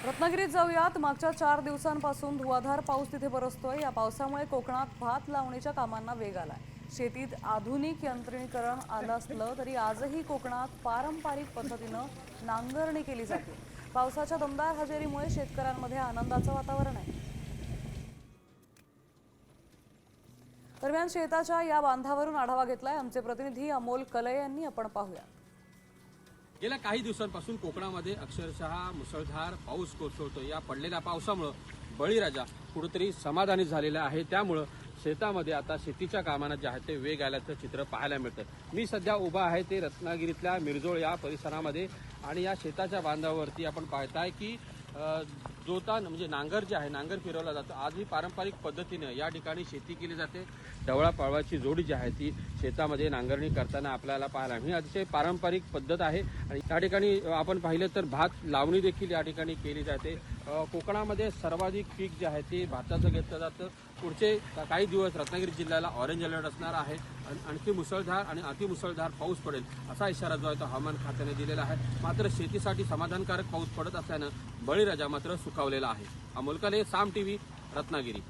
रत्नागिरीत जाऊयात। मागच्या 4 दिवसांपासून धुवाधार पाऊस तिथे बरसतोय। या पावसामुळे कोकणात भात लावणीच्या कामांना वेग आलाय। शेतीत आधुनिक यंत्रणीकरण आलं असलं तरी आजही कोकणात पारंपरिक पद्धतीनं नांगरणी केली जाते। पावसाच्या दमदार हजेरीमुळे शेतकऱ्यांमध्ये आनंदाचं वातावरण आहे। दरम्यान शेताच्या या बांधावरून आढावा घेतलाय आमचे प्रतिनिधी अमोल कलय यांनी। आपण पाहूया। गेल्या काही दिवसांपासून कोकणामध्ये अक्षरशः मुसळधार पाऊस कोसळतो। या पडलेल्या पावसामुळे बळीराजा कुठेतरी समाधानी झालेला आहे। त्यामुळे शेतामध्ये आता शेतीच्या कामांना जे आहे ते वेग आल्याचं चित्र पाहायला मिळतं। मी सध्या उभा आहे ते रत्नागिरीतल्या मिरजोळ या परिसरामध्ये आणि या शेताच्या बांधावरती आपण पाहताय की जोतान म्हणजे नांगर जे आहे नांगर फिरवला जातो। आजही पारंपरिक पद्धतीने या ठिकाणी शेती केली जाते। ढवळा पळवाची जोडी जी आहे ती शेतामध्ये नांगरणी करताना आपल्याला पाहायला ही अतिशय पारंपरिक पद्धत आहे। आणि या ठिकाणी आपण पाहिलं तर भात लावणी देखील या ठिकाणी केली जाते। कोकणामध्ये सर्वाधिक पीक जे आहे ते भाताचं घेतलं जातं। पुढचे काही दिवस रत्नागिरी जिल्ह्याला ऑरेंज अलर्ट असणार आहे। आणखी मुसळधार आणि अतिमुसळधार पाऊस पडेल असा इशारा जो आहे तो हवामान खात्याने दिलेला आहे। मात्र शेतीसाठी समाधानकारक पाऊस पडत असल्यानं बळीराजा मात्र सुखावलेला आहे। अमोल कले, साम टीव्ही, रत्नागिरी।